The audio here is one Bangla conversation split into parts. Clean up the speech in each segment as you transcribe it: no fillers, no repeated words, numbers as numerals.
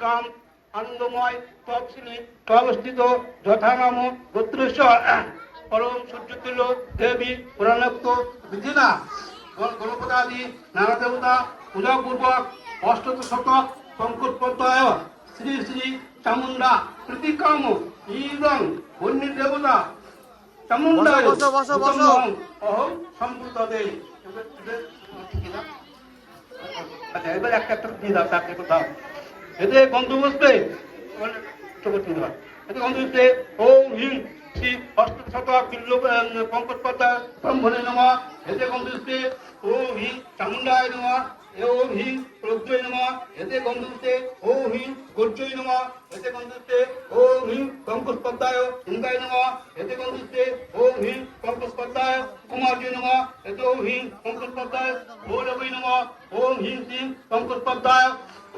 কাম আনন্দময় তপশিলি অবস্থিত যথানাম গোত্রস্য পরম সূর্যতুল্য দেবী পুরাণোক্ত বিধিনা গণপতাদি নানা দেবতা পূজাপূর্বক অষ্টত শতক সংকল্পতায় শ্রী শ্রী চামুন্ডা প্রতিকাম ইদং বন্যী দেবতা চামুন্ডা অহম সম্প্রদায়। আচ্ছা এবার একটা একটা দিয়ে দাও তাকে দাও। এতে গন্ধবস্তে এতে গন্ধবস্তে ওম হিং শ্রী অষ্টশতক পঙ্কজপতা ব্রহ্মণে নমঃ। এতে গন্ধবস্তে ওম হিং চামুন্ডায় নমঃ। ওম হিং প্রজ্জয় নমঃ। এতে গন্ধবস্তে ওম হিং গোর্জয় নমঃ। এতে গন্ধবস্তে ওম হিং পঙ্কজপতায় ইন্দ্রায় নমঃ। এতে গন্ধবস্তে ওম হিং পঙ্কজপতায় কুমার্জয় নমঃ। এতে ওম হিং পঙ্কজপতায় ভৈরবৈ নমঃ। ওম হিং শ্রী পঙ্কজপতায়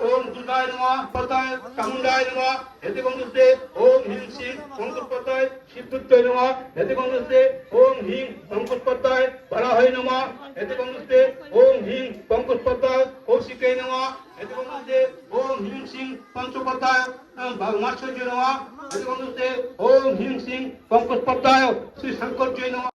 ওম দুর্গায় নমঃ। পতায় চামুন্ডায় নমঃ। এতে গন্ধবস্তে ওম হিং শ্রী পঙ্কজপতায় শিবদূতায় নমঃ। এতে গন্ধবস্তে ওম হিং পঙ্কজপতায় বরাহয় নমঃ। এতে গন্ধবস্তে ওম হিং পঙ্কজপতায় কৌশিকায় নমঃ। এতে গন্ধবস্তে ওম হিং সিং পঞ্চপতায় মাৎসর্য নমঃ। এতে গন্ধবস্তে ওম হিং সিং পঙ্কজপতায় শ্রী শঙ্কর্যয় নমঃ।